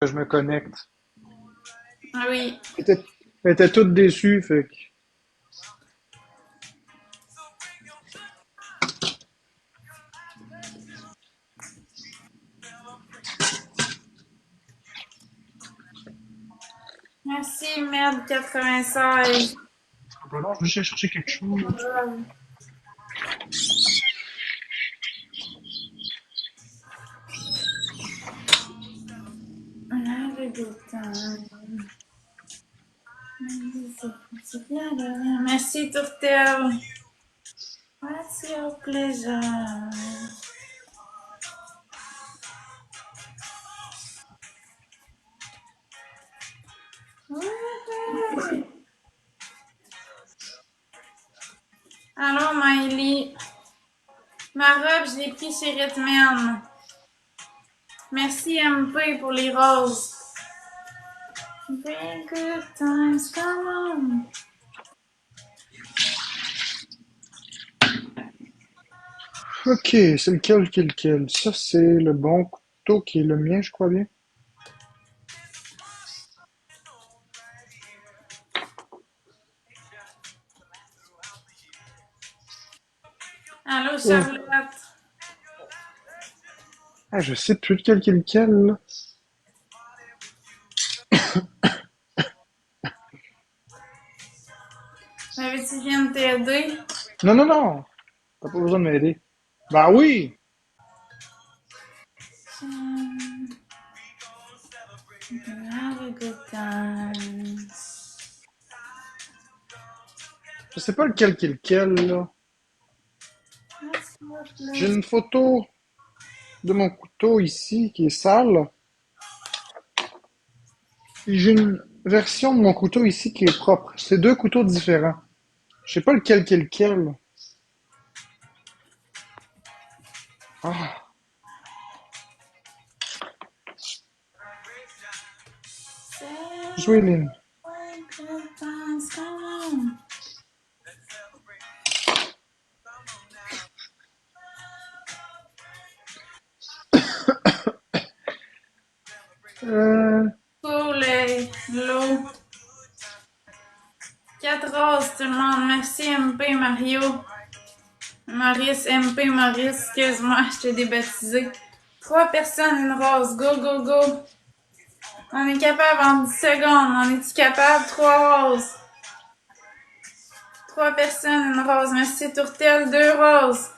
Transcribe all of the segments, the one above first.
que je me connecte. Ah oui. Elle était toute déçue, fait que... Merci, merde 96. Non, je vais chercher quelque chose. Have a good time. C'est bien de rien. Merci, Tourtel. What's your pleasure? Ouais. Allô, Miley. Ma robe, je l'ai pris chez Redman. Merci, MP, pour les roses. Bring good times, come on. Ok, c'est lequel qui est lequel? Ça, c'est le bon couteau qui est le mien, je crois bien. Allô, Oh. Charlotte. Ah, je sais plus lequel qui est lequel, là. M'avais-tu viens de t'aider? Non, non, non! T'as pas besoin de m'aider. Bah oui! Have a good time. Je sais pas lequel qui est lequel, là. What's your J'ai pleasure? une photo de mon couteau ici qui est sale. Et j'ai une version de mon couteau ici qui est propre. C'est deux couteaux différents. Je sais pas lequel qui est lequel. Ah, jouez, Lynn. Celebrate good times, come on. Euh, Poulet, l'eau. 4 roses, tout le monde. Merci, MP, Mario. Maurice, MP, Maurice, excuse-moi, je t'ai débaptisé. 3 personnes, une rose. Go, go, go. On est capable en 10 secondes. On est-tu capable? 3 roses. 3 personnes, une rose. Merci, Tourtel. 2 roses.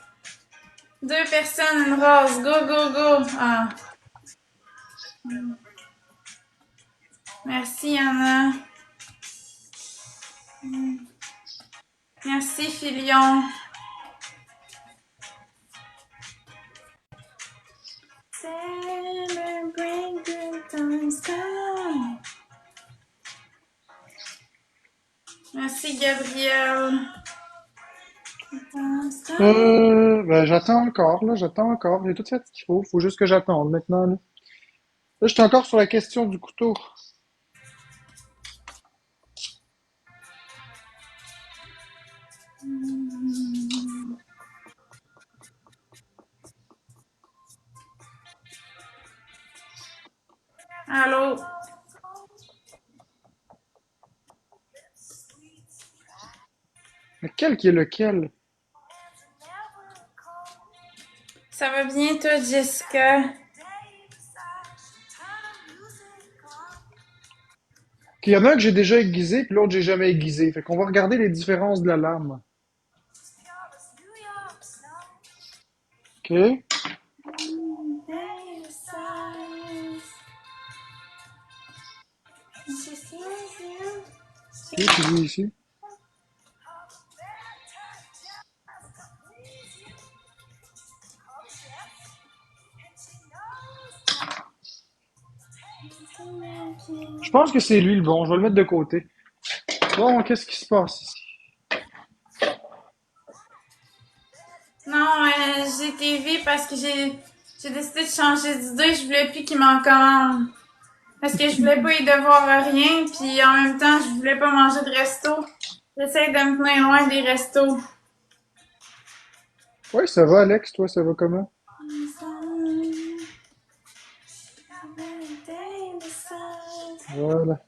2 personnes, une rose. Go, go, go. Ah. Merci, Anna. Merci, Filion. Celebrate good times, come. Merci, Gabriel. ben, j'attends encore, là, j'attends encore. J'ai tout fait ce qu'il faut. Faut juste que j'attende maintenant, là. Là, j'étais encore sur la question du couteau. Allô? Lequel qui est lequel? Ça va bien, toi, Jessica? Il y en a un que j'ai déjà aiguisé, puis l'autre j'ai jamais aiguisé. Fait qu'on va regarder les différences de la lame. OK? OK, puis lui ici. Je pense que c'est lui le bon. Je vais le mettre de côté. Bon, qu'est-ce qui se passe ici? Non, j'ai TV parce que j'ai décidé de changer d'idée. Je voulais plus qu'il m'en commande. Parce que je voulais pas y devoir rien, puis en même temps, je voulais pas manger de resto. J'essaie de me tenir loin des restos. Oui, ça va, Alex. Toi, ça va comment? Voilà.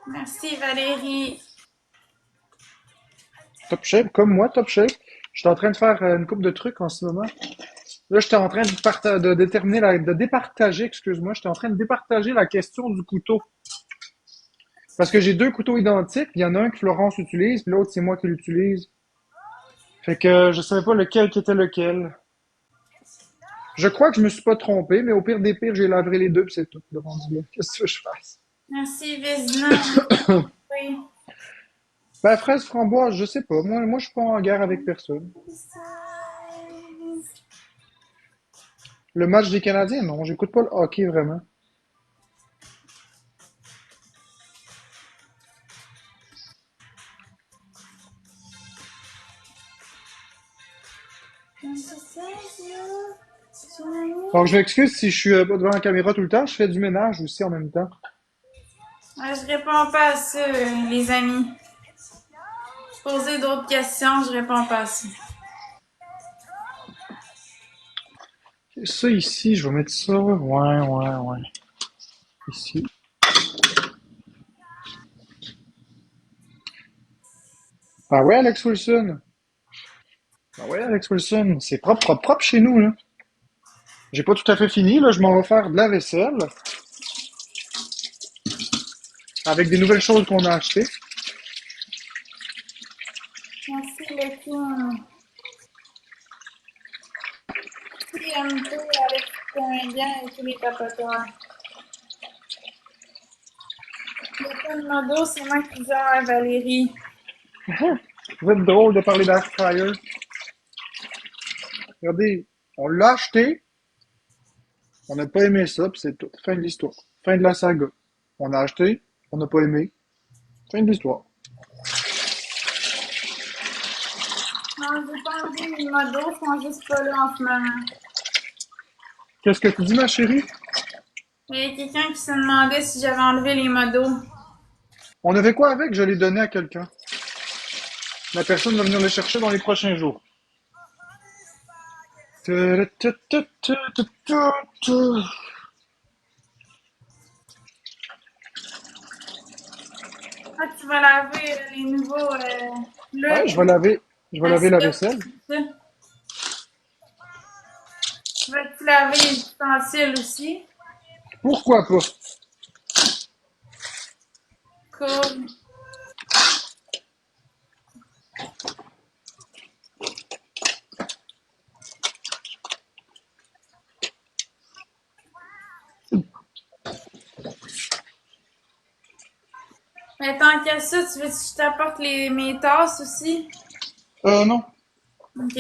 Merci Valérie. Top shape, comme moi, top shape. Je suis en train de faire une coupe de trucs en ce moment. Là, j'étais en train de déterminer de départager, excuse-moi, j'étais en train de départager la question du couteau. Parce que j'ai deux couteaux identiques. Il y en a un que Florence utilise, puis l'autre, c'est moi qui l'utilise. Fait que je savais pas lequel qui était lequel. Je crois que je me suis pas trompé, mais au pire des pires, j'ai lavé les deux, puis c'est tout. Le rendu là. Qu'est-ce que tu veux que je fasse? Merci Vézina. Oui. Ben, fraise framboise, je sais pas. Moi, je suis pas en guerre avec personne. Le match des Canadiens, non, j'écoute pas le hockey vraiment. Donc, je m'excuse si je suis pas devant la caméra tout le temps. Je fais du ménage aussi en même temps. Je réponds pas à ça, les amis. Poser d'autres questions, je réponds pas à ça. Ça ici, je vais mettre ça. Ouais, ouais, ouais. Ici. Ah ouais, Alex Wilson. Ah ouais, Alex Wilson. C'est propre, propre, propre chez nous, là. J'ai pas tout à fait fini, là. Je m'en vais faire de la vaisselle avec des nouvelles choses qu'on a achetées. Merci le king. Qui aime tout avec les comédiens et tous les tapoteurs. Le fun modo, c'est moi qui gère Valérie. Ça va être drôle de parler d'Air Fryer. Regardez, on l'a acheté, on n'a pas aimé ça, puis c'est tout. Fin de l'histoire. Fin de la saga. On a acheté, on n'a pas aimé. Fin de l'histoire. Non, j'ai pas enlevé les modos, ils sont juste pas là en ce moment. Qu'est-ce que tu dis, ma chérie? Il y a quelqu'un qui se demandait si j'avais enlevé les modos. On avait quoi avec? Je l'ai donné à quelqu'un. La personne va venir le chercher dans les prochains jours. Ah, tu vas laver les nouveaux Ouais, là, je vais laver la assiettes, vaisselle. tout ça. Vas-tu laver les ustensiles aussi? Pourquoi pas? Cool. Mais tant qu'à ça, tu veux que je t'apporte mes tasses aussi? Non. Ok.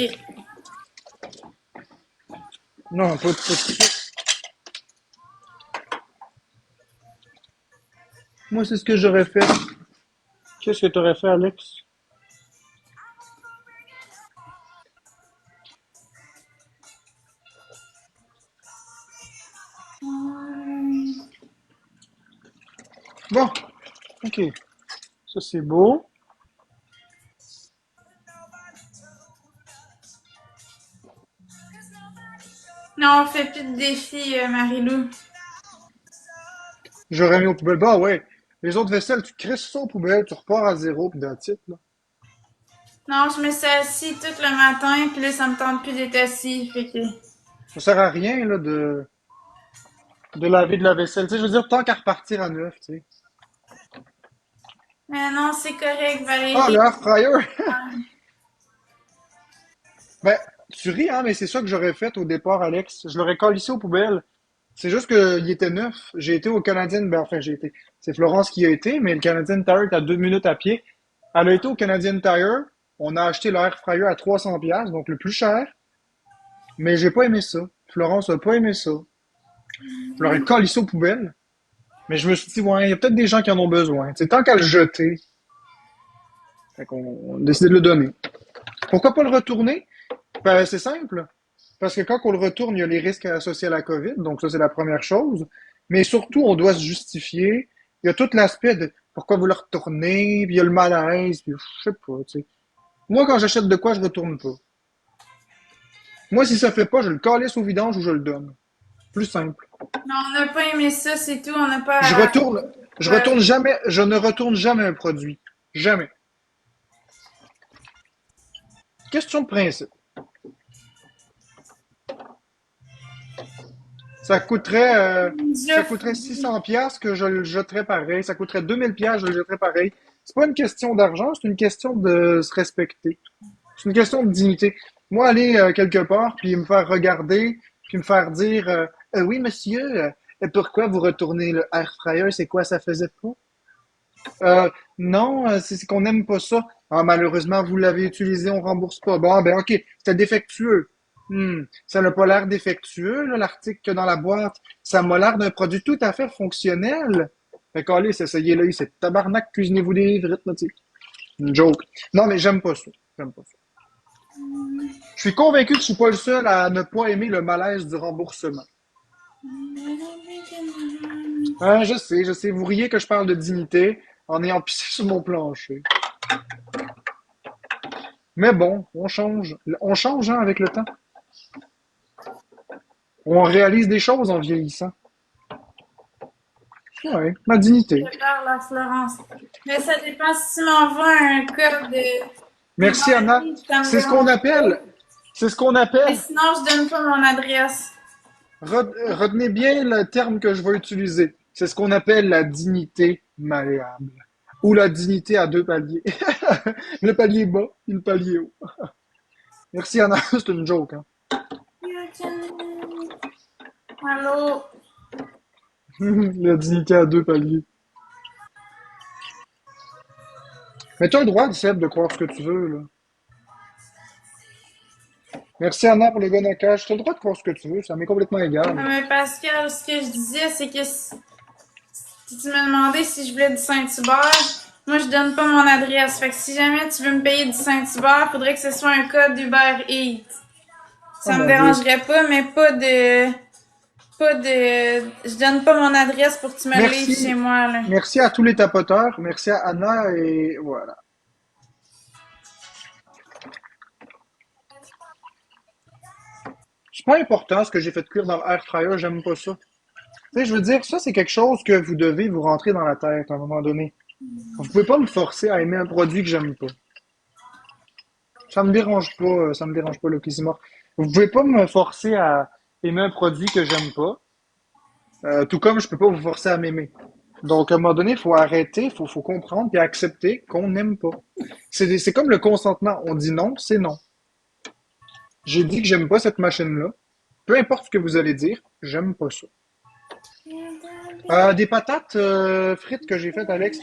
Non, pas de suite. Moi, c'est ce que j'aurais fait. Qu'est-ce que tu aurais fait, Alex? Bon, ok. Ça, c'est beau. Non, on fait plus de défis, Marilou. J'aurais mis aux poubelles. Bah ouais. Les autres vaisselles, tu crisses ça aux poubelles, tu repars à zéro, puis dans le titre, là. Non, je me suis assis tout le matin, puis là, ça me tente plus d'être assis, fait que... Ça sert à rien, là, de laver de la vaisselle. Tu sais, je veux dire, tant qu'à repartir à neuf, tu sais. Mais non, c'est correct, Ah, le Valérie. air fryer! Ben, tu ris, hein, mais c'est ça que j'aurais fait au départ, Alex. Je l'aurais collé aux poubelles. C'est juste qu'il était neuf. J'ai été au Canadien, ben enfin j'ai été. C'est Florence qui y a été, mais le Canadian Tire est à 2 minutes à pied. Elle a été au Canadian Tire. On a acheté l'air fryer à 300$, donc le plus cher. Mais j'ai pas aimé ça. Florence a pas aimé ça. Je l'aurais collé aux poubelles. Mais je me suis dit, ouais, il y a peut-être des gens qui en ont besoin. C'est tant qu'à le jeter. Fait qu'on on a décidé de le donner. Pourquoi pas le retourner? Ben, c'est simple. Parce que quand on le retourne, il y a les risques associés à la COVID, donc ça c'est la première chose. Mais surtout, on doit se justifier. Il y a tout l'aspect de pourquoi vous le retournez, puis il y a le malaise, puis je sais pas, tu sais. Moi, quand j'achète de quoi, je retourne pas. Moi, si ça fait pas, je le calisse au vidange ou je le donne. Plus simple. Non, on n'a pas aimé ça, c'est tout. On n'a Je pas. retourne, Ouais. je ne retourne jamais un produit. Jamais. Question de principe. Ça coûterait, euh, ça Je- coûterait 600 pièces que je le jetterais pareil. Ça coûterait 2000 pièces, je le jetterais pareil. C'est pas une question d'argent, c'est une question de se respecter. C'est une question de dignité. Moi, aller quelque part, puis me faire regarder, puis me faire dire, oui, monsieur, pourquoi vous retournez le air fryer? C'est quoi, ça faisait pas? Non, c'est qu'on n'aime pas ça. Ah, malheureusement, vous l'avez utilisé, on rembourse pas. Bon, ben ok, c'était défectueux. Ça n'a pas l'air défectueux, là, l'article que dans la boîte. Ça m'a l'air d'un produit tout à fait fonctionnel. Fait qu'allez, essayez-le, c'est tabarnak, cuisinez-vous des frites, là, tu sais. Une joke. Non, mais j'aime pas ça. J'aime pas ça. Je suis convaincu que je suis pas le seul à ne pas aimer le malaise du remboursement. Je sais, vous riez que je parle de dignité en ayant pissé sur mon plancher. Mais bon, on change hein, avec le temps. On réalise des choses en vieillissant. Ouais, ma dignité. Je parle à Florence. Mais ça dépend si tu m'envoies un code Merci Uber Anna. Eats, ça me C'est ce qu'on dérange pas. appelle, c'est ce qu'on Mais appelle, sinon, je donne pas mon adresse. retenez bien le terme que je vais utiliser. C'est ce qu'on appelle la dignité malléable. Ou la dignité à deux paliers. Le palier bas et le palier haut. Merci Anna, c'est une joke. Hein. Allô? La dignité à deux paliers. Mais tu as le droit, Seb, de croire ce que tu veux, là. Merci Anna pour le gonacage. Tu as le droit de croire ce que tu veux, ça m'est complètement égal. Mais Pascal, ce que je disais, c'est que si tu me demandais si je voulais du Saint-Hubert, moi, je donne pas mon adresse. Fait que si jamais tu veux me payer du Saint-Hubert, faudrait que ce soit un code Uber Eats. Oh Ça me mon Dieu. dérangerait pas, mais pas de, je donne pas mon adresse pour que tu me le livres chez Merci. moi, là. Merci à tous les tapoteurs. Merci à Anna et voilà. C'est pas important ce que j'ai fait cuire dans l'air fryer, j'aime pas ça. Tu sais, je veux dire, ça c'est quelque chose que vous devez vous rentrer dans la tête à un moment donné. Vous pouvez pas me forcer à aimer un produit que j'aime pas. Ça me dérange pas le mort. Vous pouvez pas me forcer à aimer un produit que j'aime pas, tout comme je peux pas vous forcer à m'aimer. Donc, à un moment donné, il faut arrêter, faut comprendre et accepter qu'on n'aime pas. C'est comme le consentement. On dit non, c'est non. J'ai dit que j'aime pas cette machine-là. Peu importe ce que vous allez dire, j'aime pas ça. Des patates frites que j'ai faites, Alex.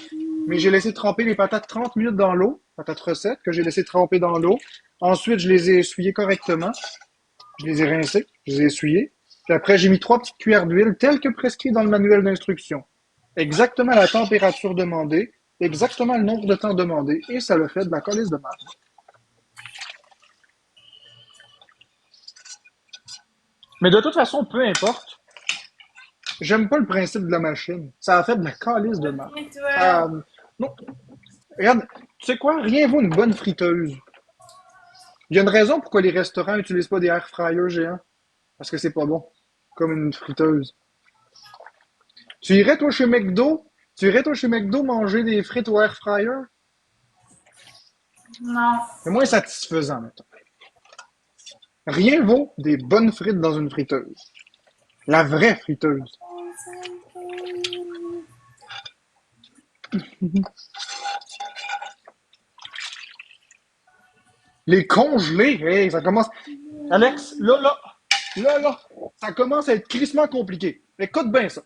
Mais j'ai laissé tremper les patates 30 minutes dans l'eau. Patates recettes que j'ai laissé tremper dans l'eau. Ensuite, je les ai essuyées correctement. Je les ai rincées. Je les ai essuyées. Puis après, j'ai mis 3 petites cuillères d'huile telles que prescrit dans le manuel d'instruction. Exactement la température demandée. Exactement le nombre de temps demandé. Et ça le fait de la colisse de marde. Mais de toute façon, peu importe. J'aime pas le principe de la machine. Ça a fait de la calice de marde. Et toi? Ça, non, regarde, tu sais quoi? Rien vaut une bonne friteuse. Il y a une raison pourquoi les restaurants n'utilisent pas des air fryers géants. Parce que c'est pas bon. Comme une friteuse. Tu irais, toi, chez McDo? Tu irais, toi, chez McDo, manger des frites au air fryer? Non. C'est moins satisfaisant, mettons. Rien vaut des bonnes frites dans une friteuse. La vraie friteuse. Les congelés, hey, ça commence. Alex, là, ça commence à être crissement compliqué. Écoute bien ça.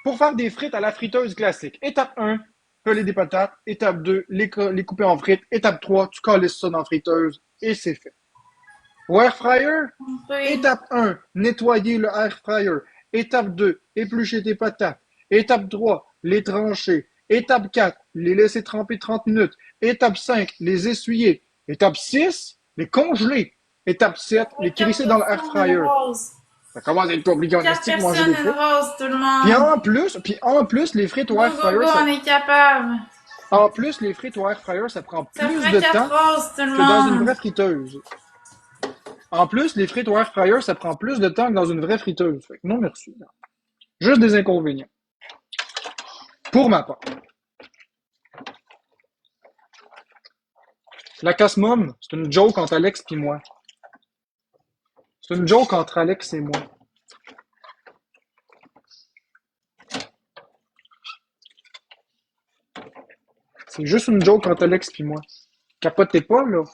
Pour faire des frites à la friteuse classique, étape 1, peler des patates. Étape 2, les couper en frites. Étape 3, tu calisses ça dans la friteuse et c'est fait. Au air fryer, Oui. étape 1, nettoyer le air fryer. Étape 2, éplucher tes patates. Étape 3, les trancher. Étape 4, les laisser tremper 30 minutes. Étape 5, les essuyer. Étape 6, les congeler. Étape 7, les Quatre crisser dans l'air personnes, une fryer. rose. Ça commence à être compliqué en Quatre estique, manger des personnes, une frites. rose, tout le Puis monde. en plus, les frites au Go, air go, fryer, go, on est capable. en plus, les frites au air fryer, ça prend Ça plus ferait de quatre temps roses, tout le que dans une monde. vraie friteuse. En plus, les frites au air fryer, ça prend plus de temps que dans une vraie friteuse. Fait que non, merci. Juste des inconvénients. Pour ma part. La casse-môme, c'est une joke entre Alex et moi. C'est une joke entre Alex et moi. C'est juste une joke entre Alex et moi. Capotez pas, là.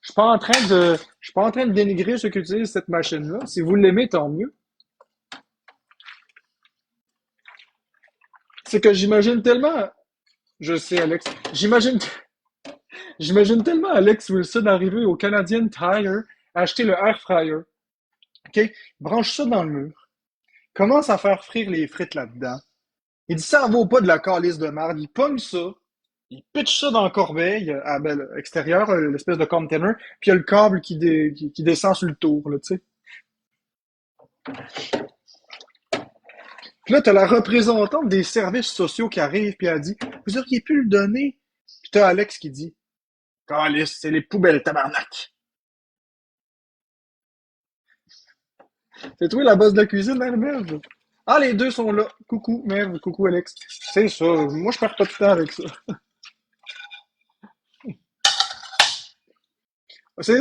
Je suis pas en train de dénigrer ceux qui utilisent cette machine-là. Si vous l'aimez, tant mieux. C'est que j'imagine tellement, je sais, Alex, j'imagine tellement Alex Wilson arriver au Canadian Tire, acheter le air fryer. OK? Branche ça dans le mur. Commence à faire frire les frites là-dedans. Il dit, ça en vaut pas de la calice de merde. Il pogne ça. Il pitch ça dans la corbeille, à ben, l'extérieur, l'espèce de container, puis il y a le câble qui descend sur le tour, là, tu sais. Puis là, t'as la représentante des services sociaux qui arrive, puis elle dit, vous auriez pu le donner. Puis t'as Alex qui dit, calice, c'est les poubelles, tabarnak. C'est toi la bosse de la cuisine, hein, merde? Ah, les deux sont là. Coucou, merde, coucou, Alex. C'est ça. Moi, je perds pas de temps avec ça. C'est,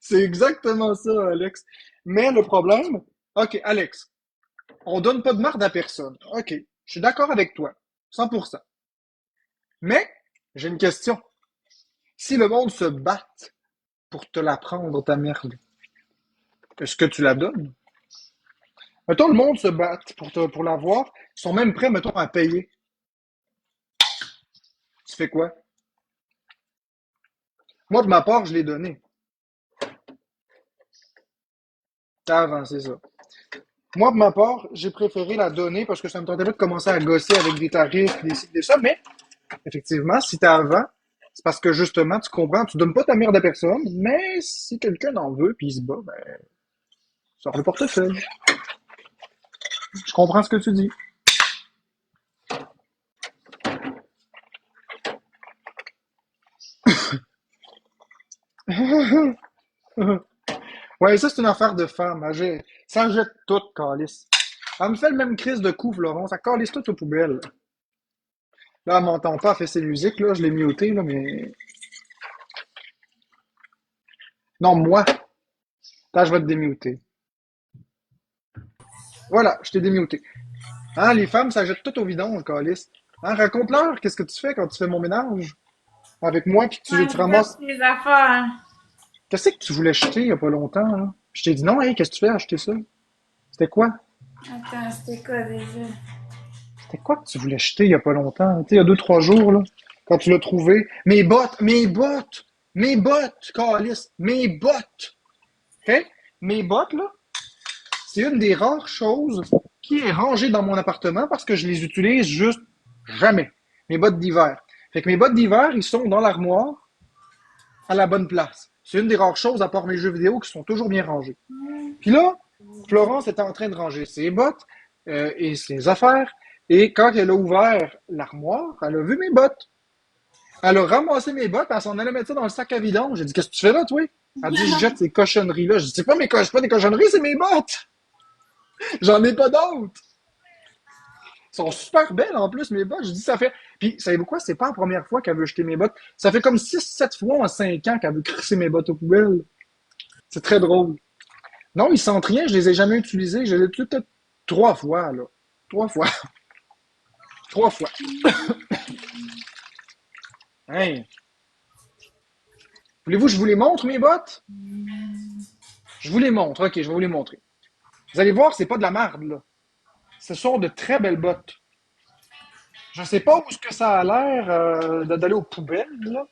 c'est exactement ça, Alex. Mais le problème, ok, Alex, on donne pas de marde à personne. Ok, je suis d'accord avec toi. 100%. Mais, j'ai une question. Si le monde se batte pour te la prendre, ta merde, est-ce que tu la donnes? Mettons, le monde se batte pour l'avoir. Ils sont même prêts, mettons, à payer. Tu fais quoi? Moi, de ma part, je l'ai donné. T'as avancé ça. Moi, de ma part, j'ai préféré la donner parce que ça me tentait pas de commencer à gosser avec des tarifs, des ça. Mais, effectivement, si t'as avant, c'est parce que justement, tu comprends, tu donnes pas ta merde à personne, mais si quelqu'un en veut puis il se bat, ben, sors le portefeuille. Je comprends ce que tu dis. Ouais, ça, c'est une affaire de femme. Ça jette tout, calice. Elle me fait le même crise de coup, Florence. Ça calisse tout aux poubelles. Là, elle m'entend pas, elle fait ses musiques, là. Je l'ai muté, là, mais. Non, moi. Là, je vais te démuter. Voilà, je t'ai démuté. Hein, les femmes, ça jette tout au vidange, calice. Hein, raconte-leur, qu'est-ce que tu fais quand tu fais mon ménage avec moi, puis que Ouais, tu je jette ramasses. les affaires. Qu'est-ce que tu voulais acheter il y a pas longtemps, là? Je t'ai dit non, hey, qu'est-ce que tu fais acheter ça? C'était quoi? Attends, c'était quoi déjà? C'était quoi que tu voulais acheter il y a pas longtemps? Tu sais, il y a 2, 3 jours, là, quand tu l'as trouvé. Mes bottes, calice, mes bottes. OK? Mes bottes, là, c'est une des rares choses qui est rangée dans mon appartement parce que je les utilise juste jamais. Mes bottes d'hiver. Fait que mes bottes d'hiver, ils sont dans l'armoire à la bonne place. C'est une des rares choses, à part mes jeux vidéo, qui sont toujours bien rangés. Puis là, Florence était en train de ranger ses bottes et ses affaires. Et quand elle a ouvert l'armoire, elle a vu mes bottes. Elle a ramassé mes bottes, elle s'en allait mettre ça dans le sac à vidange. J'ai dit, qu'est-ce que tu fais là, toi? Elle dit, je jette ces cochonneries-là. Je dis, c'est pas c'est pas des cochonneries, c'est mes bottes. J'en ai pas d'autres. Elles sont super belles en plus, mes bottes. Je dis, ça fait. Puis, savez-vous quoi? C'est pas la première fois qu'elle veut jeter mes bottes. Ça fait comme 6, 7 fois en 5 ans qu'elle veut crisser mes bottes aux poubelles. C'est très drôle. Non, ils sentent rien, je les ai jamais utilisés. Je les ai peut-être 3 fois, là. 3 fois. 3 fois. Hein? Voulez-vous que je vous les montre, mes bottes? Je vous les montre. Ok, je vais vous les montrer. Vous allez voir, c'est pas de la merde, là. Ce sont de très belles bottes. Je sais pas où est-ce que ça a l'air d'aller aux poubelles, là.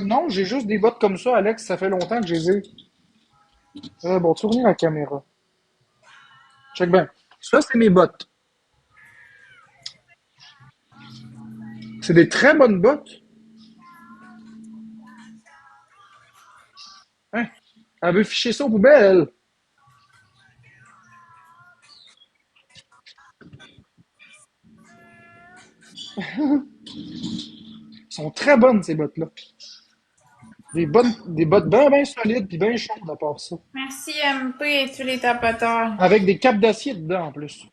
Non, j'ai juste des bottes comme ça, Alex. Ça fait longtemps que je les ai. Bon, tournez la caméra. Check bien. Ça, c'est mes bottes. C'est des très bonnes bottes. Hein? Elle veut ficher ça aux poubelles. sont très bonnes, ces bottes-là. Des bottes bien, bien solides puis bien chaudes à part ça. Merci MP et tous les tapoteurs. Avec des capes d'acier dedans en plus.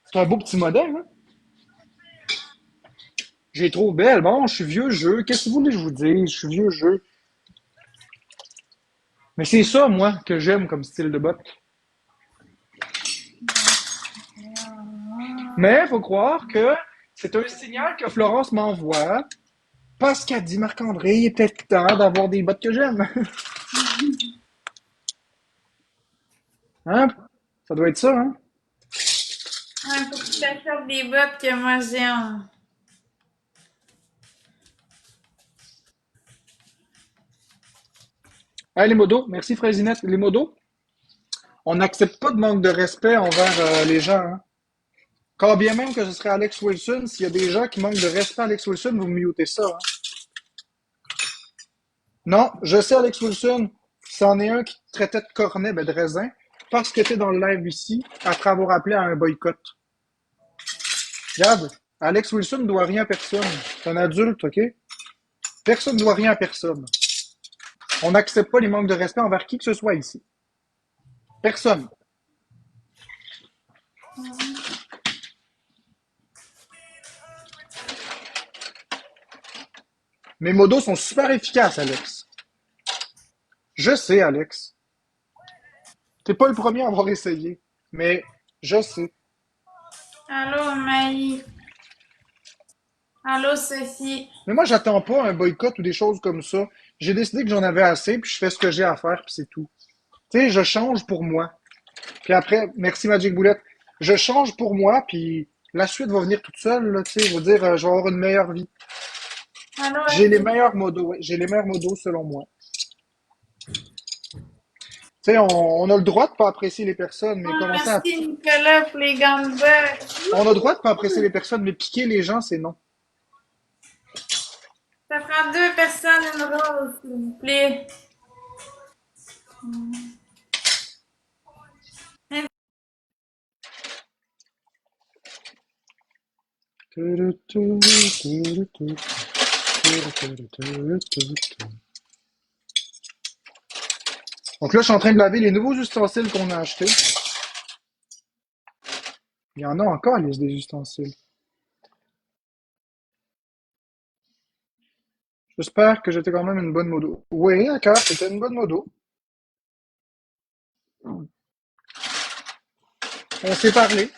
C'est un beau petit modèle, hein? Je les trouve belles. Bon, je suis vieux jeu. Qu'est-ce que vous voulez que je vous dise? Je suis vieux jeu. Mais c'est ça, moi, que j'aime comme style de bottes. Mais il faut croire que c'est un signal que Florence m'envoie parce qu'elle dit Marc-André, il est peut-être temps d'avoir des bottes que j'aime. Hein? Ça doit être ça, hein? Ouais, faut que tu t'achètes des bottes que moi j'aime. Hey, les modos, merci Fraisinette. Les modos, on n'accepte pas de manque de respect envers les gens, hein? Quand bien même que ce serait Alex Wilson, s'il y a des gens qui manquent de respect à Alex Wilson, vous mutez ça, hein? Non, je sais Alex Wilson, c'en est un qui te traitait de cornet, ben de raisin, parce que t'es dans le live ici, après avoir appelé à un boycott. Regarde, Alex Wilson ne doit rien à personne. C'est un adulte, OK? Personne ne doit rien à personne. On n'accepte pas les manques de respect envers qui que ce soit ici. Personne. Mes modos sont super efficaces, Alex. Je sais, Alex. T'es pas le premier à avoir essayé. Mais je sais. Allô, Maï. Allô, Sophie. Mais moi, j'attends pas un boycott ou des choses comme ça. J'ai décidé que j'en avais assez, puis je fais ce que j'ai à faire, puis c'est tout. Tu sais, je change pour moi. Puis après, merci Magic Boulette. Je change pour moi, puis la suite va venir toute seule, là, tu sais, va dire, je vais avoir une meilleure vie. Allô, J'ai les meilleurs modos, ouais. J'ai les meilleurs modos selon moi. Tu sais, on a le droit de pas apprécier les personnes, mais oh, commencer à... merci Nicolas pour les gants de boxe. On a le droit de pas apprécier les personnes, mais piquer les gens, c'est non. Ça prend deux personnes, une rose, s'il vous plaît. Donc là, je suis en train de laver les nouveaux ustensiles qu'on a achetés. Il y en a encore, les des ustensiles. J'espère que j'étais quand même une bonne modo. Oui, d'accord, c'était une bonne modo. On s'est parlé.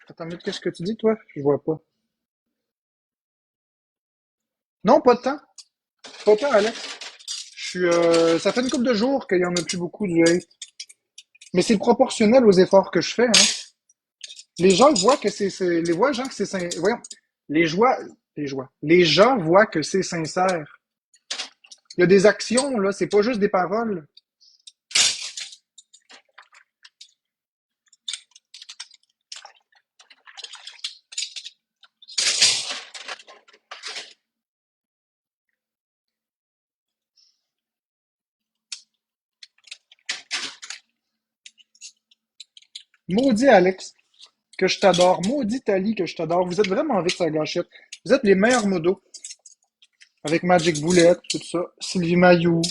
Attends une minute, qu'est-ce que tu dis, toi? Je vois pas. Non, pas de temps. Pas de temps, Alex. Ça fait une couple de jours qu'il y en a plus beaucoup du hate. Mais c'est proportionnel aux efforts que je fais, hein. Les gens voient que les gens que c'est voyons, les joies, les gens voient que c'est sincère. Il y a des actions, là, c'est pas juste des paroles. Maudit Alex, que je t'adore. Maudit Ali, que je t'adore. Vous êtes vraiment avec sa gâchette. Vous êtes les meilleurs modos. Avec Magic Boulette, tout ça. Sylvie Mayou.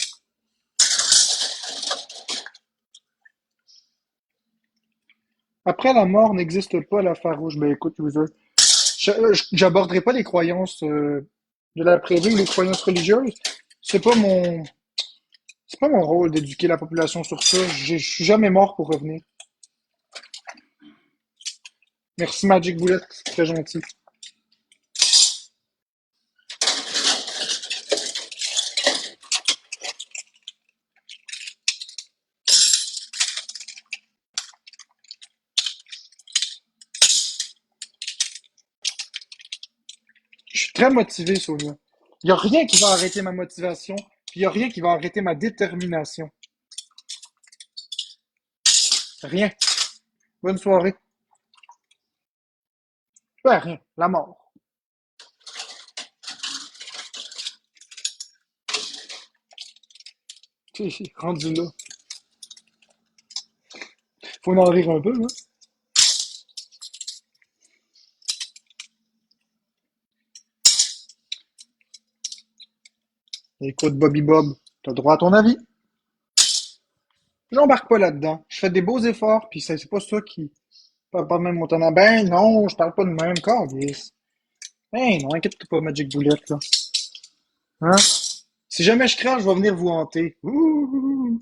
Après la mort n'existe pas la farouche. Ben écoute, j'aborderai pas les croyances de la prairie ou les croyances religieuses. C'est pas mon, c'est pas mon rôle d'éduquer la population sur ça. Je suis jamais mort pour revenir. Merci Magic Boulette, c'est très gentil. Je suis très motivé, Sonia. Il y a rien qui va arrêter ma motivation, puis il y a rien qui va arrêter ma détermination. Rien. Bonne soirée. Ben, rien. La mort. Rendu là. Faut en rire un peu, hein. Écoute, Bobby Bob, t'as droit à ton avis. J'embarque pas là-dedans. Je fais des beaux efforts, puis c'est pas ça qui parle pas de même montant. Ben non, je parle pas de même, câlisse. Ben non, inquiète-toi pas, Magic Bullet, là. Hein? Si jamais je crache, je vais venir vous hanter. Ouh.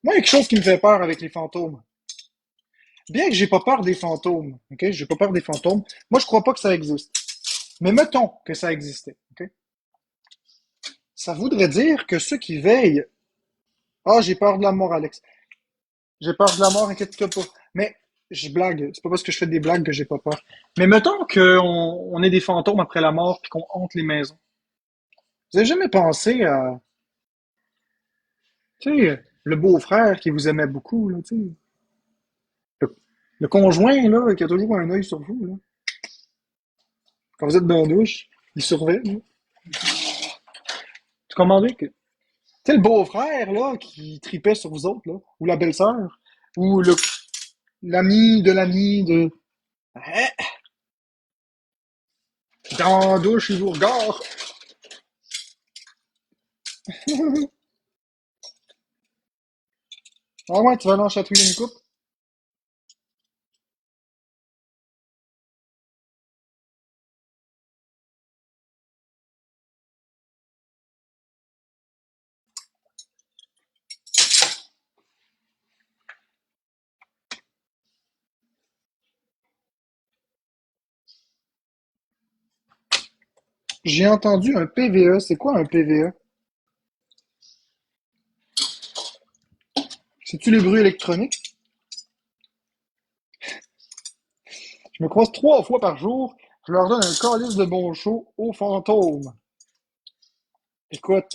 Moi, il y a quelque chose qui me fait peur avec les fantômes. Bien que j'ai pas peur des fantômes, ok? J'ai pas peur des fantômes. Moi, je crois pas que ça existe. Mais mettons que ça existait, ok? Ça voudrait dire que ceux qui veillent. Ah, j'ai peur de la mort, Alex. J'ai peur de la mort, inquiète-toi pas. Mais je blague. C'est pas parce que je fais des blagues que j'ai pas peur. Mais mettons qu'on ait des fantômes après la mort puis qu'on hante les maisons. Vous avez jamais pensé à, tu sais, le beau-frère qui vous aimait beaucoup, là, tu sais, le, le conjoint, là, qui a toujours un œil sur vous, là. Quand vous êtes dans la douche, il surveille, là. Tu commandes que, tu sais, le beau-frère, là, qui tripait sur vous autres, là, ou la belle-sœur, ou l'ami de, hein, dans la douche, il vous regarde. Ah ouais, tu vas aller en chatouiller une coupe? J'ai entendu un PVE. C'est quoi un PVE? C'est-tu les bruits électroniques? Je me croise 3 fois par jour. Je leur donne un calice de bon show aux fantômes. Écoute,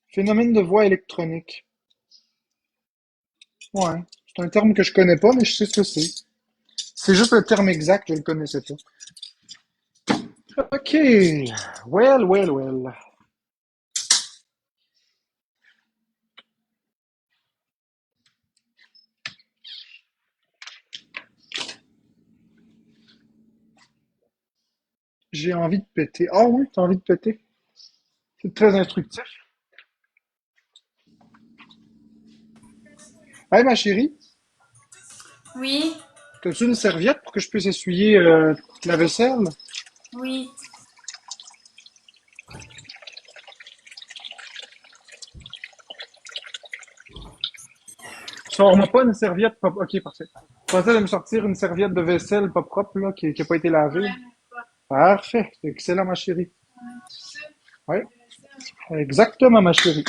phénomène de voix électronique. Ouais, c'est un terme que je connais pas, mais je sais ce que c'est. C'est juste le terme exact, je le connaissais pas. Ok, well, well, well. J'ai envie de péter. Ah oui, t'as envie de péter? C'est très instructif. Hey, ma chérie, Oui, as-tu une serviette pour que je puisse essuyer la vaisselle? oui. Sors-moi pas une serviette pas... Ok, parfait. Je pensais de me sortir une serviette de vaisselle pas propre, là, qui a pas été lavée. Parfait. C'est excellent, ma chérie. Oui, exactement, ma chérie.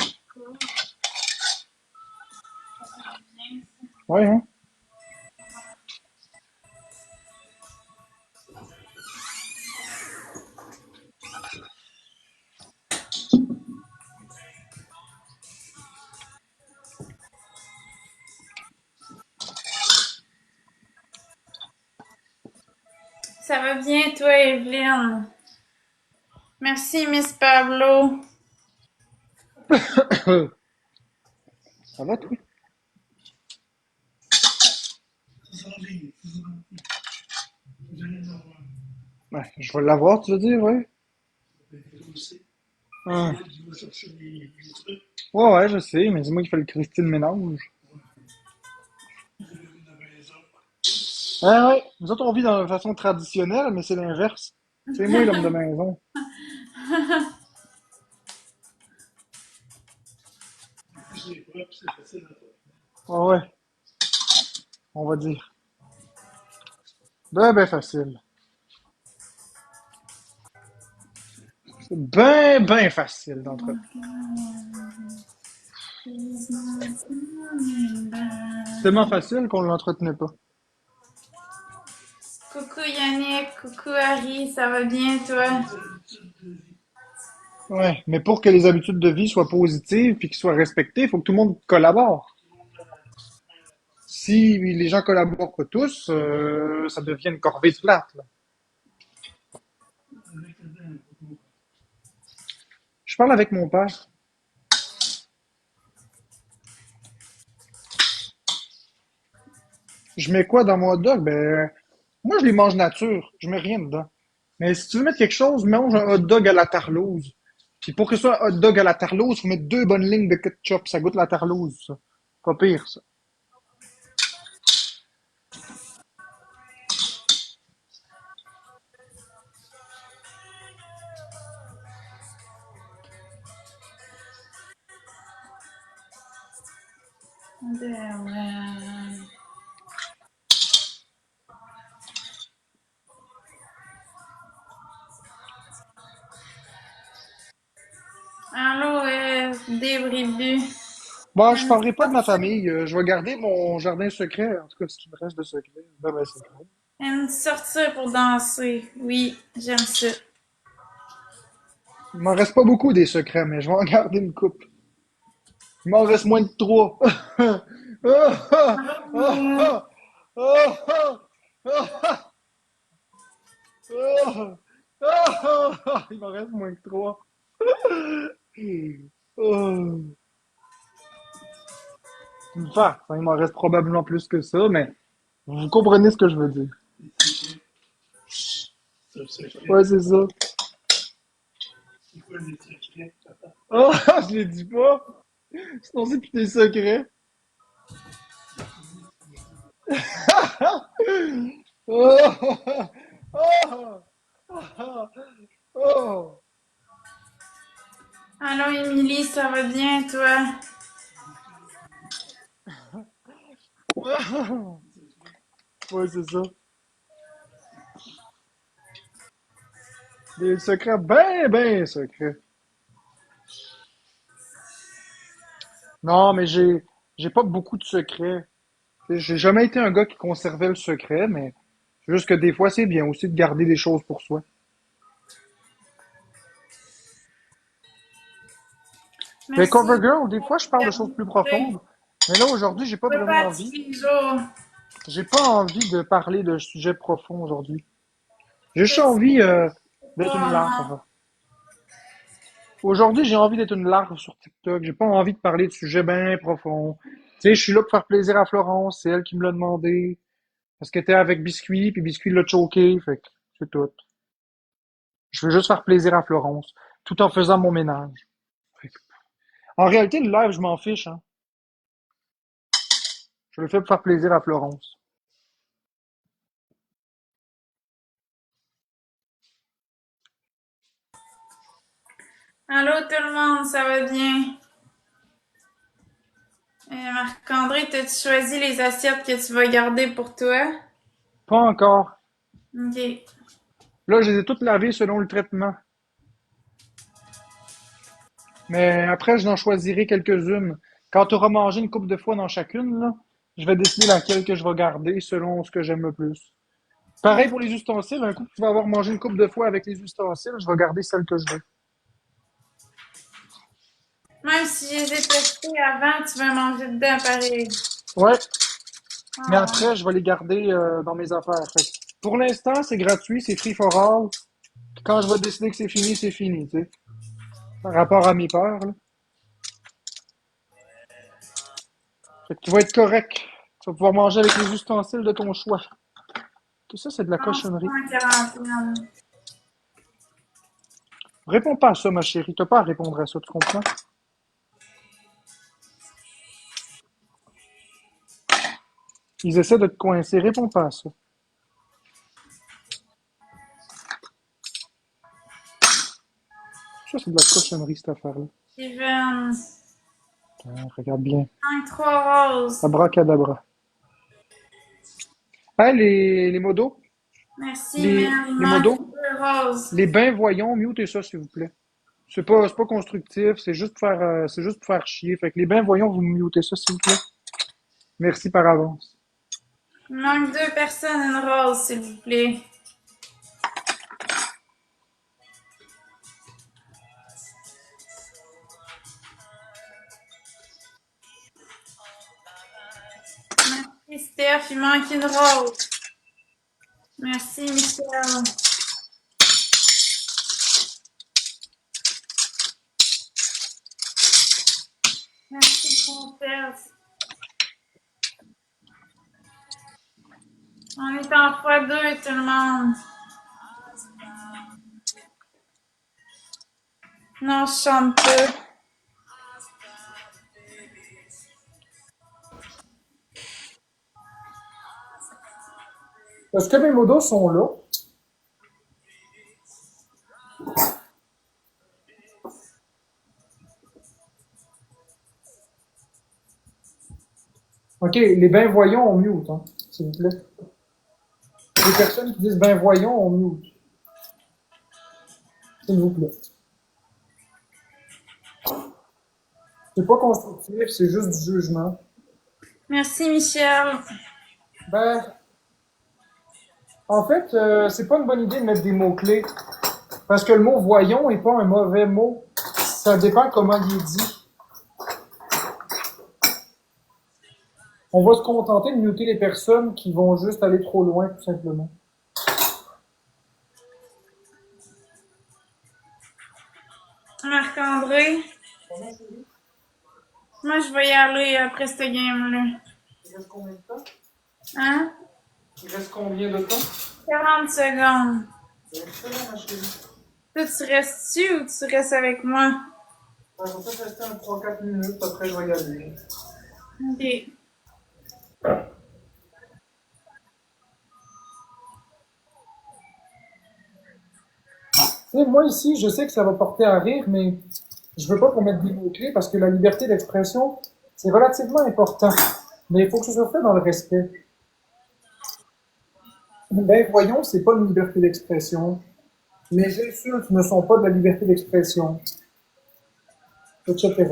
Oui, hein? Ça va bien, toi, Evelyne? Merci, Miss Pablo. Ça va, toi? Ouais, je vais l'avoir, tu veux dire, oui? Ah. Ouais, ouais, je sais, mais dis-moi qu'il fait le Christine ménage. Ah ouais, nous autres, on vit dans la façon traditionnelle, mais c'est l'inverse. C'est moi l'homme de maison. Ouais, ouais, on va dire. Ben, ben facile. C'est ben, ben facile d'entretenir. C'est tellement facile qu'on l'entretenait pas. Coucou Yannick, coucou Harry, ça va bien, toi? Ouais, mais pour que les habitudes de vie soient positives puis qu'ils soient respectées, il faut que tout le monde collabore. Si les gens collaborent pas tous, ça devient une corvée de plate, là. Je parle avec mon père. Je mets quoi dans mon hot dog? Ben, Moi, je les mange nature. Je mets rien dedans. Mais si tu veux mettre quelque chose, mange un hot dog à la tarlouse. Puis pour que ce soit un hot dog à la tarlouse, faut mettre deux bonnes lignes de ketchup. Ça goûte la tarlouse, ça. Pas pire, ça. Euh, Allô, débribu. Bon, je Une parlerai pas de ma sortie, famille. Je vais garder mon jardin secret. En tout cas, ce qui me reste de secret. Ben, secret. une sortie pour danser. Oui, j'aime ça. Il m'en reste pas beaucoup des secrets, mais je vais en garder une coupe. Il m'en reste moins de trois. Allô, Il m'en reste moins que trois. Oh. Une farce, hein. Il m'en reste probablement plus que ça, mais vous comprenez ce que je veux dire. Ouais, c'est ça. Oh, je les dis pas. Sinon, c'est plus des secrets. Oh, oh, oh, oh. allô, Émilie, ça va bien, toi? Ouais, c'est ça. Des secrets ben secrets. Non, mais j'ai pas beaucoup de secrets. J'ai jamais été un gars qui conservait le secret, mais c'est juste que des fois, c'est bien aussi de garder des choses pour soi. Mais Merci. Covergirl, des fois, je parle de choses plus profondes. Mais là, aujourd'hui, j'ai pas Pas vraiment à tous envie. les jours. J'ai pas envie de parler de sujets profonds aujourd'hui. J'ai juste Qu'est-ce envie que d'être une toi, non? larve. Aujourd'hui, j'ai envie d'être une larve sur TikTok. J'ai pas envie de parler de sujets bien profonds. Tu sais, je suis là pour faire plaisir à Florence. C'est elle qui me l'a demandé. Parce qu'elle était avec Biscuit, puis Biscuit l'a choqué. Fait que c'est tout. Je veux juste faire plaisir à Florence, tout en faisant mon ménage. Fait que, en réalité, le live, je m'en fiche, hein. Je le fais pour faire plaisir à Florence. Allô, tout le monde, ça va bien? Marc-André, t'as-tu choisi les assiettes que tu vas garder pour toi? Pas encore. Ok. Là, je les ai toutes lavées selon le traitement. Mais après, je n'en choisirai quelques-unes. Quand tu auras mangé une coupe de fois dans chacune, là, je vais décider laquelle que je vais garder selon ce que j'aime le plus. Pareil pour les ustensiles. Un coup que tu vas avoir mangé une coupe de fois avec les ustensiles, je vais garder celle que je veux. Même si je les ai testés avant, tu vas manger dedans pareil. Ouais, mais Oh. après, je vais les garder dans mes affaires. Fait que pour l'instant, c'est gratuit, c'est free for all. Quand je vais décider que c'est fini, tu sais. Par rapport à mes peurs, là. Fait que tu vas être correct. Tu vas pouvoir manger avec les ustensiles de ton choix. Tout ça, c'est de la Non, je suis pas cochonnerie. en quarantaine. Réponds pas à ça, ma chérie. T'as pas à répondre à ça, tu comprends? Ils essaient de te coincer. Réponds pas à ça. Ça, c'est de la cochonnerie, cette affaire-là. Steven, Ah, regarde bien. 5-3 roses. Abracadabra. Ah, les modos? Merci, mais Les, il les manque modos? 2 roses. Les bains voyons, mutez ça, s'il vous plaît. C'est pas constructif, c'est juste pour faire chier. Fait que les bains voyons, vous mutez ça, s'il vous plaît. Merci par avance. Il manque 2 personnes, une rose, s'il vous plaît. Merci, Steph, il manque une rose. Merci, Michel. Merci, Princesse. On est en x2, tout le monde. Non, je chante pas. Est-ce que mes modos sont là? OK, les ben voyons on mute, hein, s'il vous plaît. Les personnes qui disent ben voyons on mute, s'il vous plaît. C'est pas constructif, c'est juste du jugement. Merci, Michel. Ben, en fait, c'est pas une bonne idée de mettre des mots-clés. Parce que le mot voyons est pas un mauvais mot. Ça dépend comment il est dit. On va se contenter de muter les personnes qui vont juste aller trop loin, tout simplement. Marc-André. Moi, je vais y aller après cette game-là. Il reste combien de temps? Hein? Il reste combien de temps? 40 secondes. Excellent, ma chérie. Toi, tu restes-tu ou tu restes avec moi? On va peut-être rester un 3-4 minutes, après je vais y aller. OK. Tu sais, moi ici, je sais que ça va porter à rire, mais je veux pas qu'on mette des mots-clés parce que la liberté d'expression, c'est relativement important. Mais il faut que ce soit fait dans le respect. Ben voyons, c'est pas une liberté d'expression. Les insultes ne sont pas de la liberté d'expression, etc.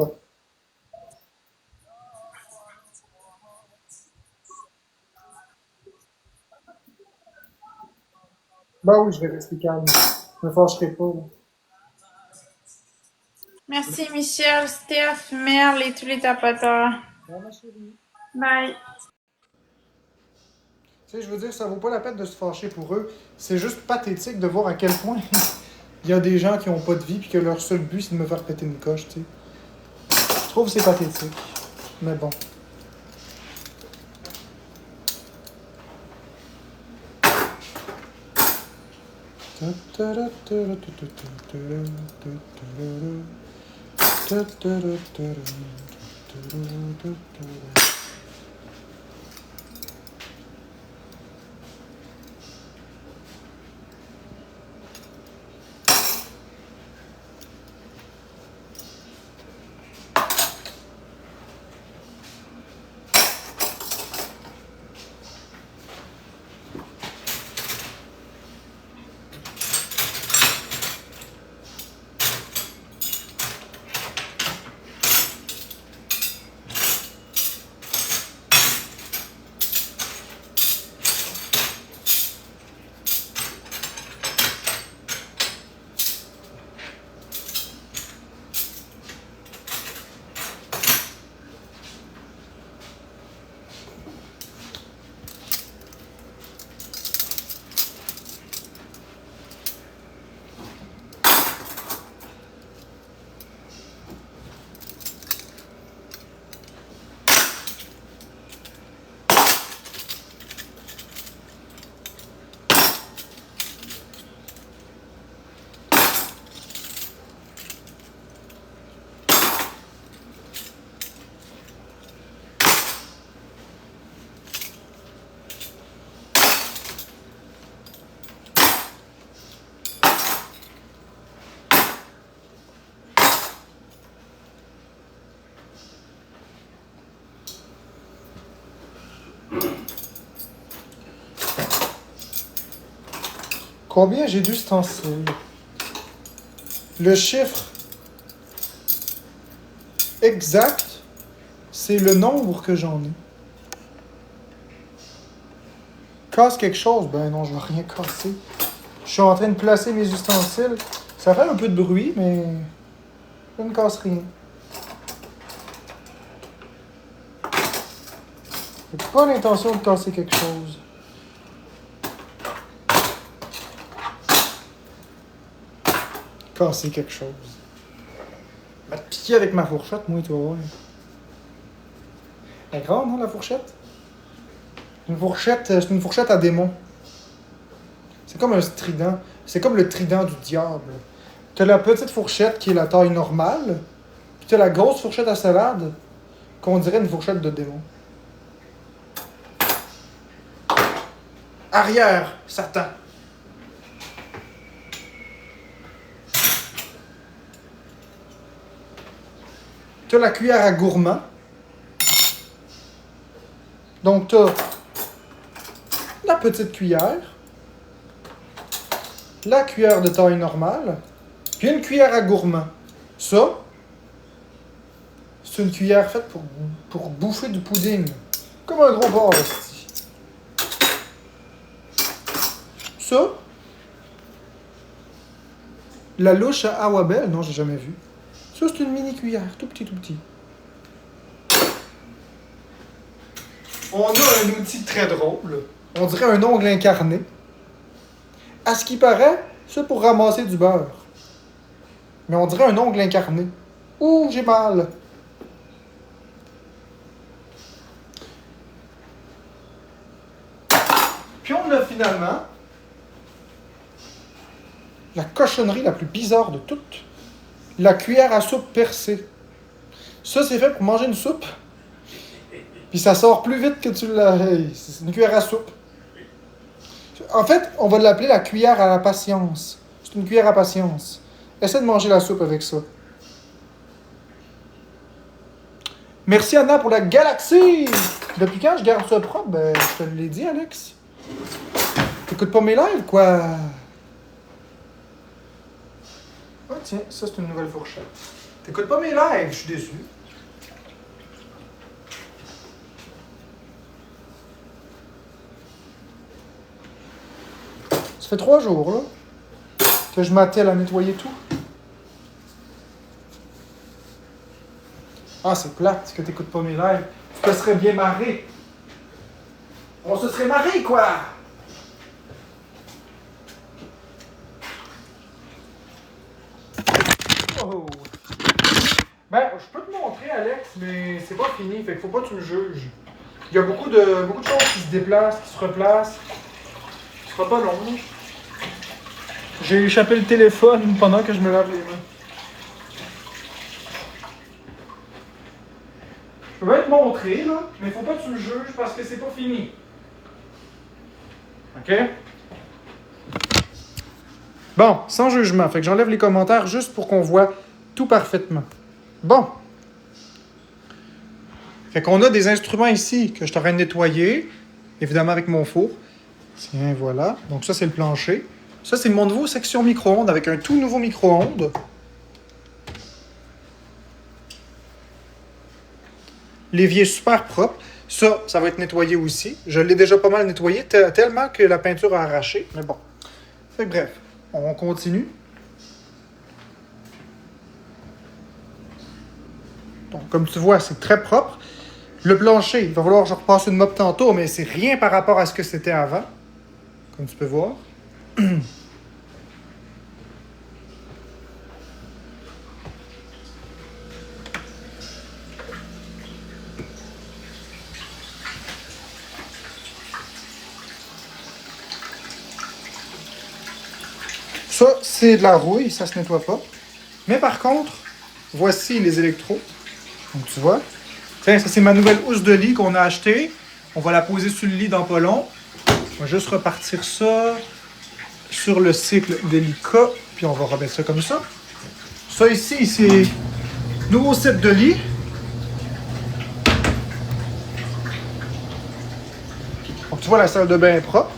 Bah oui, je vais rester calme. Je me fâcherai pas, là. Merci, Michel, Steph, Merle et tous les tapoteurs. Bon, ma chérie. Bye. Tu sais, je veux dire, ça vaut pas la peine de se fâcher pour eux. C'est juste pathétique de voir à quel point il y a des gens qui ont pas de vie puis que leur seul but c'est de me faire péter une coche, tu sais. Je trouve que c'est pathétique. Mais bon. Combien j'ai d'ustensiles? Le chiffre exact, c'est le nombre que j'en ai. Casse quelque chose? Ben non, je vais rien casser. Je suis en train de placer mes ustensiles. Ça fait un peu de bruit, mais je ne casse rien. J'ai pas l'intention de casser quelque chose. Casser quelque chose. Je vais te piquer avec ma fourchette, moi, tu vas voir. Elle est grande, hein, la fourchette? C'est une fourchette à démon. C'est comme un trident. C'est comme le trident du diable. T'as la petite fourchette qui est la taille normale, puis t'as la grosse fourchette à salade qu'on dirait une fourchette de démon. Arrière, Satan. T'as la cuillère à gourmand. Donc t'as la petite cuillère, la cuillère de taille normale, puis une cuillère à gourmand. Ça, c'est une cuillère faite pour bouffer du pudding. Comme un gros porc, esti. Ça, la louche à Awabel, non, j'ai jamais vu. Ça, c'est une mini cuillère, tout petit, tout petit. On a un outil très drôle. On dirait un ongle incarné. À ce qui paraît, c'est pour ramasser du beurre. Mais on dirait un ongle incarné. Ouh, j'ai mal. Puis on a finalement la cochonnerie la plus bizarre de toutes. La cuillère à soupe percée. Ça, c'est fait pour manger une soupe. Puis ça sort plus vite que tu l'as. C'est une cuillère à soupe. En fait, on va l'appeler la cuillère à la patience. C'est une cuillère à patience. Essaie de manger la soupe avec ça. Merci Anna pour la galaxie! Depuis quand je garde ça propre? Ben, je te l'ai dit, Alex. T'écoutes pas mes lives, quoi? Ah tiens, ça c'est une nouvelle fourchette. T'écoutes pas mes lives, je suis déçu. Ça fait 3 jours, là, que je m'attelle à nettoyer tout. Ah, c'est plate que t'écoutes pas mes lives. Tu te serais bien marré. On se serait marré, quoi! Oh. Ben, je peux te montrer, Alex, mais c'est pas fini, fait qu'il faut pas que tu me juges. Il y a beaucoup de choses qui se déplacent, qui se replacent. Ce sera pas long. J'ai échappé le téléphone pendant que je me lave les mains. Je peux bien te montrer, là, mais faut pas que tu me juges parce que c'est pas fini. OK? Bon, sans jugement. Fait que j'enlève les commentaires juste pour qu'on voit tout parfaitement. Bon. Fait qu'on a des instruments ici que je t'aurais nettoyé, évidemment avec mon four. Tiens, voilà. Donc ça, c'est le plancher. Ça, c'est mon nouveau section micro-ondes avec un tout nouveau micro-ondes. L'évier super propre. Ça va être nettoyé aussi. Je l'ai déjà pas mal nettoyé, tellement que la peinture a arraché. Mais bon. Fait que bref, on continue. Donc, comme tu vois, c'est très propre. Le plancher, il va falloir que je repasse une mop tantôt, mais c'est rien par rapport à ce que c'était avant. Comme tu peux voir. Ça, c'est de la rouille, ça se nettoie pas. Mais par contre, voici les électrodes. Donc tu vois. Tiens, ça c'est ma nouvelle housse de lit qu'on a achetée. On va la poser sur le lit dans pas long. On va juste repartir ça sur le cycle délicat. Puis on va remettre ça comme ça. Ça ici, c'est nouveau set de lit. Donc tu vois la salle de bain est propre.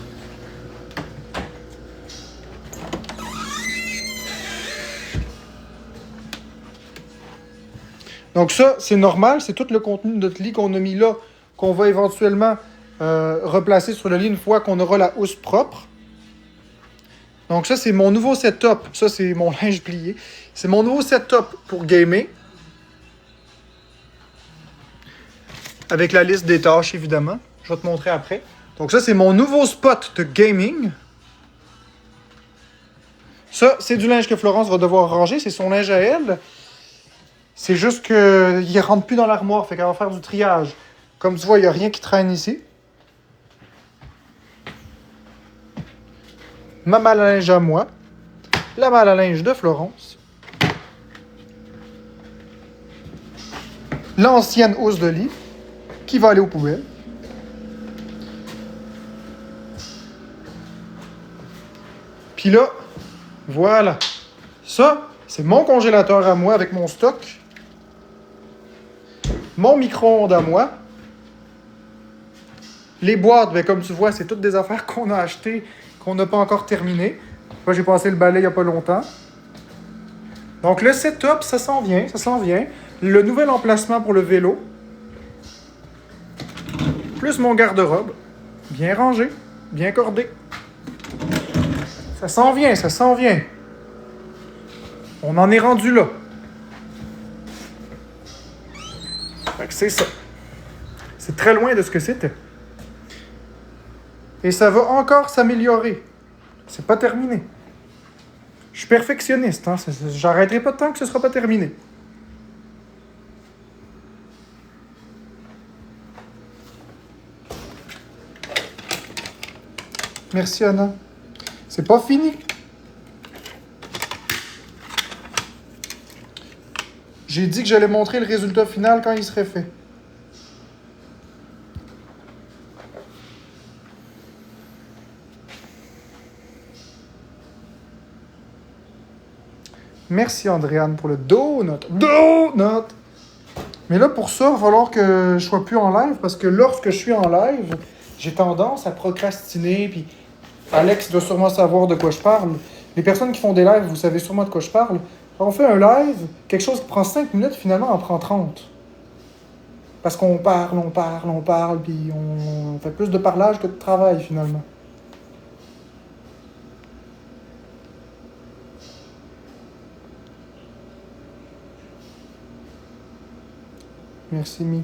Donc ça, c'est normal, c'est tout le contenu de notre lit qu'on a mis là, qu'on va éventuellement replacer sur le lit une fois qu'on aura la housse propre. Donc ça, c'est mon nouveau setup. Ça, c'est mon linge plié. C'est mon nouveau setup pour gamer. Avec la liste des tâches, évidemment. Je vais te montrer après. Donc ça, c'est mon nouveau spot de gaming. Ça, c'est du linge que Florence va devoir ranger. C'est son linge à elle. C'est juste qu'il ne rentre plus dans l'armoire, fait qu'elle va faire du triage. Comme tu vois, il n'y a rien qui traîne ici. ma malle à linge à moi, la malle à linge de Florence, l'ancienne housse de lit qui va aller aux poubelles. Puis là, voilà. Ça, c'est mon congélateur à moi avec mon stock. Mon micro-ondes à moi. Les boîtes, ben, comme tu vois, c'est toutes des affaires qu'on a achetées, qu'on n'a pas encore terminées. Moi, j'ai passé le balai il n'y a pas longtemps. Donc le setup, ça s'en vient, ça s'en vient. Le nouvel emplacement pour le vélo. Plus mon garde-robe. Bien rangé, bien cordé. Ça s'en vient, ça s'en vient. On en est rendu là. Fait que c'est ça. C'est très loin de ce que c'était. Et ça va encore s'améliorer. C'est pas terminé. Je suis perfectionniste, hein? J'arrêterai pas tant que ce sera pas terminé. Merci Anna. C'est pas fini. J'ai dit que j'allais montrer le résultat final quand il serait fait. Merci Andréane pour le donut. Donut! Mais là, pour ça, il va falloir que je sois plus en live parce que lorsque je suis en live, j'ai tendance à procrastiner. Puis Alex doit sûrement savoir de quoi je parle. Les personnes qui font des lives, vous savez sûrement de quoi je parle. Quand on fait un live, quelque chose qui prend 5 minutes, finalement, en prend 30. Parce qu'on parle, puis on fait plus de parlage que de travail, finalement. Merci, Mi.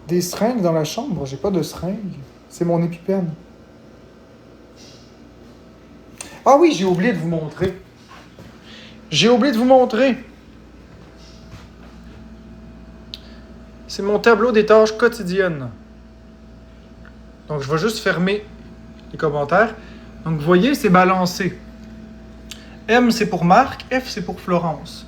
Des seringues dans la chambre? J'ai pas de seringue. C'est mon épipène. Ah oui, j'ai oublié de vous montrer. C'est mon tableau des tâches quotidiennes. Donc, je vais juste fermer les commentaires. Donc, vous voyez, c'est balancé. M, c'est pour Marc. F, c'est pour Florence.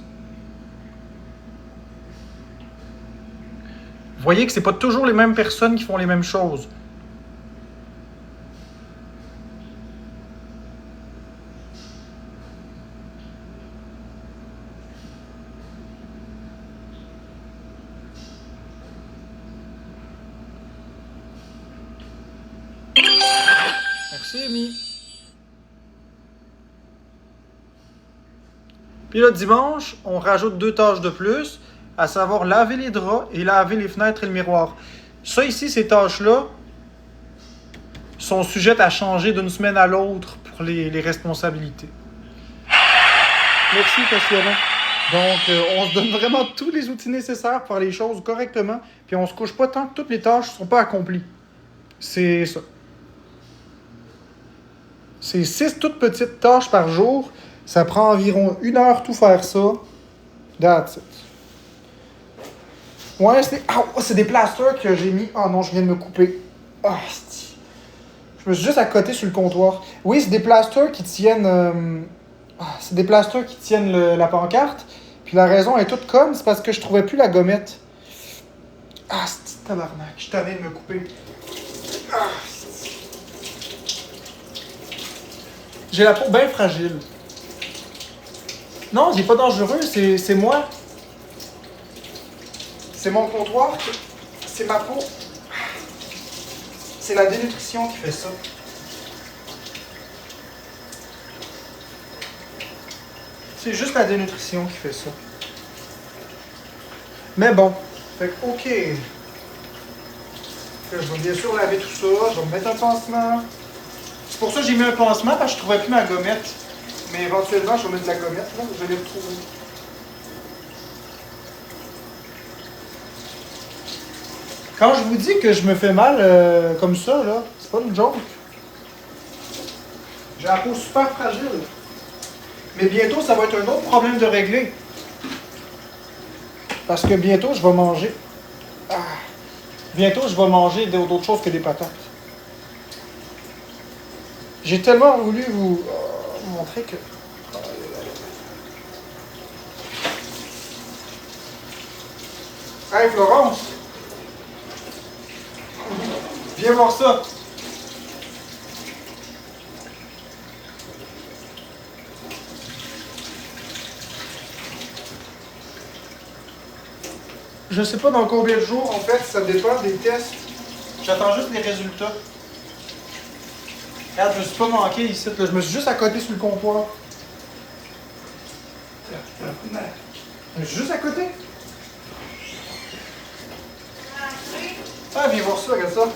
Vous voyez que c'est pas toujours les mêmes personnes qui font les mêmes choses. Merci, Amy. Puis là, dimanche, on rajoute 2 tâches de plus, à savoir laver les draps et laver les fenêtres et le miroir. Ça ici, ces tâches-là, sont sujettes à changer d'une semaine à l'autre pour les responsabilités. Merci, Cassiana. Donc, on se donne vraiment tous les outils nécessaires pour faire les choses correctement, puis on se couche pas tant que toutes les tâches ne sont pas accomplies. C'est ça. C'est 6 toutes petites tâches par jour. Ça prend environ 1 heure tout faire ça. That's it. Ouais, c'est des plasters que j'ai mis. Oh non, je viens de me couper. Ah, je me suis juste accoté sur le comptoir. Oui, c'est des plasters qui tiennent... c'est des plasters qui tiennent la pancarte. Puis la raison est toute conne, c'est parce que je trouvais plus la gommette. Ah, c'est tabarnak. Je suis tanné de me couper. Ah, j'ai la peau bien fragile. Non, c'est pas dangereux, c'est moi. C'est mon comptoir, c'est ma peau. C'est la dénutrition qui fait ça. C'est juste la dénutrition qui fait ça. Mais bon, fait que, ok. Je vais bien sûr laver tout ça, je vais me mettre un pansement. C'est pour ça que j'ai mis un pansement, parce que je trouvais plus ma gommette. Mais éventuellement, je vais mettre de la gommette, là, je l'ai retrouvée. Quand je vous dis que je me fais mal comme ça, là, c'est pas une joke. J'ai la peau super fragile. Mais bientôt, ça va être un autre problème de régler. Parce que bientôt, je vais manger... Bientôt, je vais manger d'autres choses que des patates. J'ai tellement voulu vous montrer que... Hey Florence, viens voir ça. Je sais pas dans combien de jours, en fait, ça dépend des tests. J'attends juste les résultats. Regarde, je me suis pas manqué ici, là. Je me suis juste accoté sur le comptoir. Je suis juste à côté. Ah, viens voir ça, regarde ça.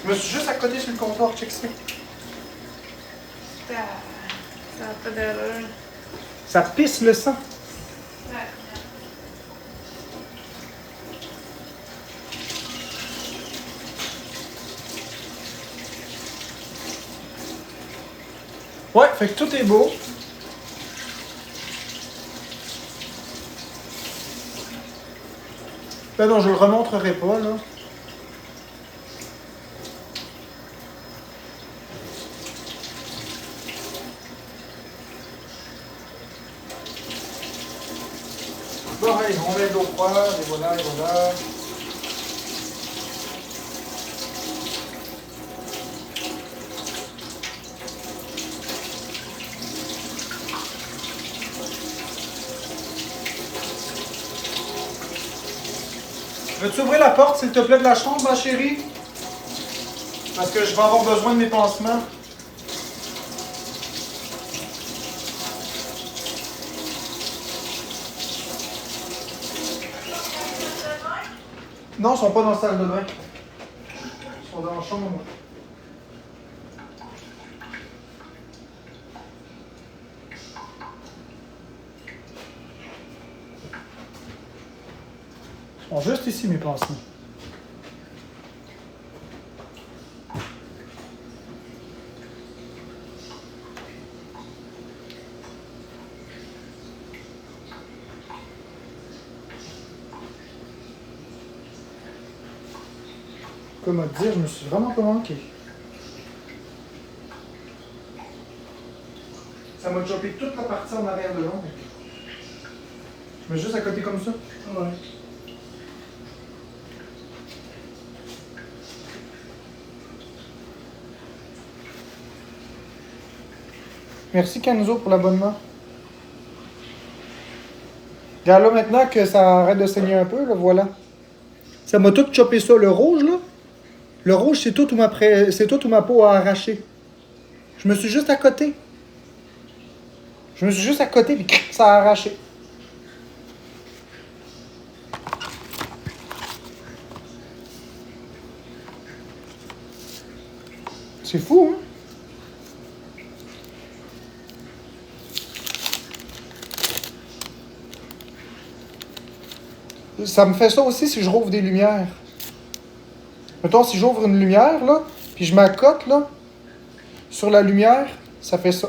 Je me suis juste accoté sur le comptoir, check ça. Ça n'a pas d'erreur. Ça pisse le sang. Ouais, fait que tout est beau. Ben non, je le remontrerai pas, là. Bon, allez, on met de l'eau froide, et voilà, et voilà. Veux-tu ouvrir la porte, s'il te plaît, de la chambre, ma chérie? Parce que je vais avoir besoin de mes pansements. Non, ils sont pas dans la salle de bain. Ils sont dans la chambre. Ils sont juste ici, mes pansements. Comment te dire, je me suis vraiment pas manqué. Ça m'a chopé toute la partie en arrière de l'ombre. Je me suis juste à côté comme ça. Ouais. Merci Kenzo pour l'abonnement. Regarde là maintenant que ça arrête de saigner un peu, là, voilà. Ça m'a tout chopé ça, le rouge là. Le rouge, c'est tout où ma peau a arraché. Je me suis juste à côté. Je me suis juste à côté, puis ça a arraché. C'est fou, hein? Ça me fait ça aussi si je rouvre des lumières. Mettons, si j'ouvre une lumière, là, puis je m'accote, là, sur la lumière, ça fait ça.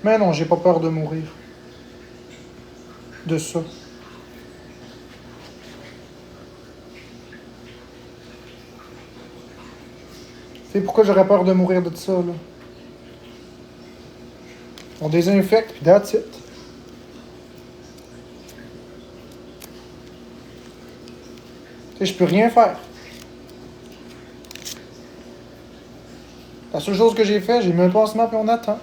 Mais non, j'ai pas peur de mourir. De ça. C'est pourquoi j'aurais peur de mourir de ça, là. On désinfecte, puis that's it. Tu sais, je peux rien faire. La seule chose que j'ai fait, j'ai mis un pansement, puis on attend.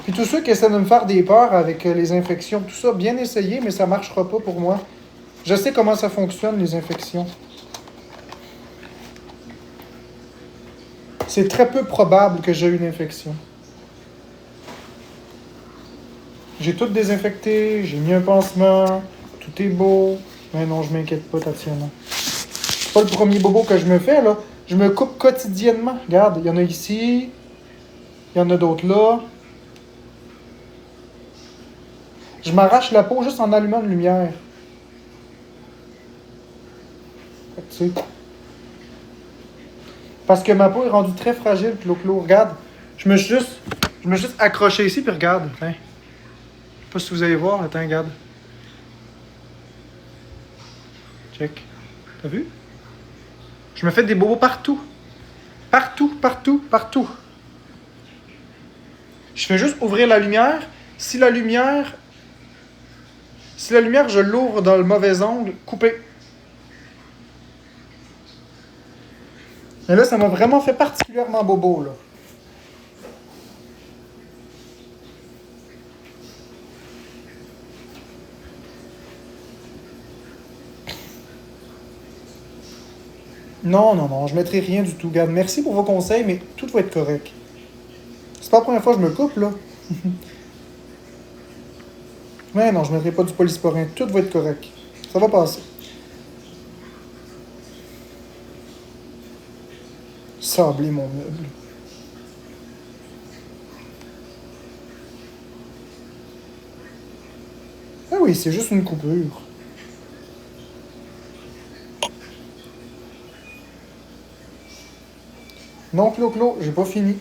Puis tous ceux qui essaient de me faire des peurs avec les infections, tout ça, bien essayé, mais ça ne marchera pas pour moi. Je sais comment ça fonctionne, les infections. C'est très peu probable que j'ai une infection. J'ai tout désinfecté, j'ai mis un pansement, tout est beau. Mais non, je m'inquiète pas, Tatiana. C'est pas le premier bobo que je me fais, là. Je me coupe quotidiennement. Regarde, il y en a ici, il y en a d'autres là. Je m'arrache la peau juste en allumant une lumière. Tu sais. Parce que ma peau est rendue très fragile, Clo-Clo. Regarde, je me suis juste accroché ici, puis regarde. Hein. sais pas si vous allez voir. Attends, regarde. Check. T'as vu? Je me fais des bobos partout. Partout, partout, partout. Je fais juste ouvrir la lumière. Si la lumière, je l'ouvre dans le mauvais angle, coupé. Mais là, ça m'a vraiment fait particulièrement bobo, là. Non, non, non, je mettrai rien du tout. Regarde, merci pour vos conseils, mais tout va être correct. C'est pas la première fois que je me coupe, là. Mais non, je mettrai pas du polysporin. Tout va être correct. Ça va passer. Sabler mon meuble. Ah oui, c'est juste une coupure. Non, Clo, j'ai pas fini.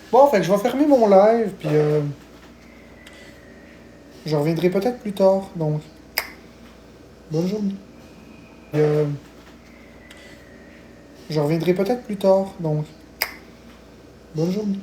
Bon, fait que je vais fermer mon live, puis je reviendrai peut-être plus tard. Donc, bonne journée. Puis, je reviendrai peut-être plus tard. Donc, bonne journée.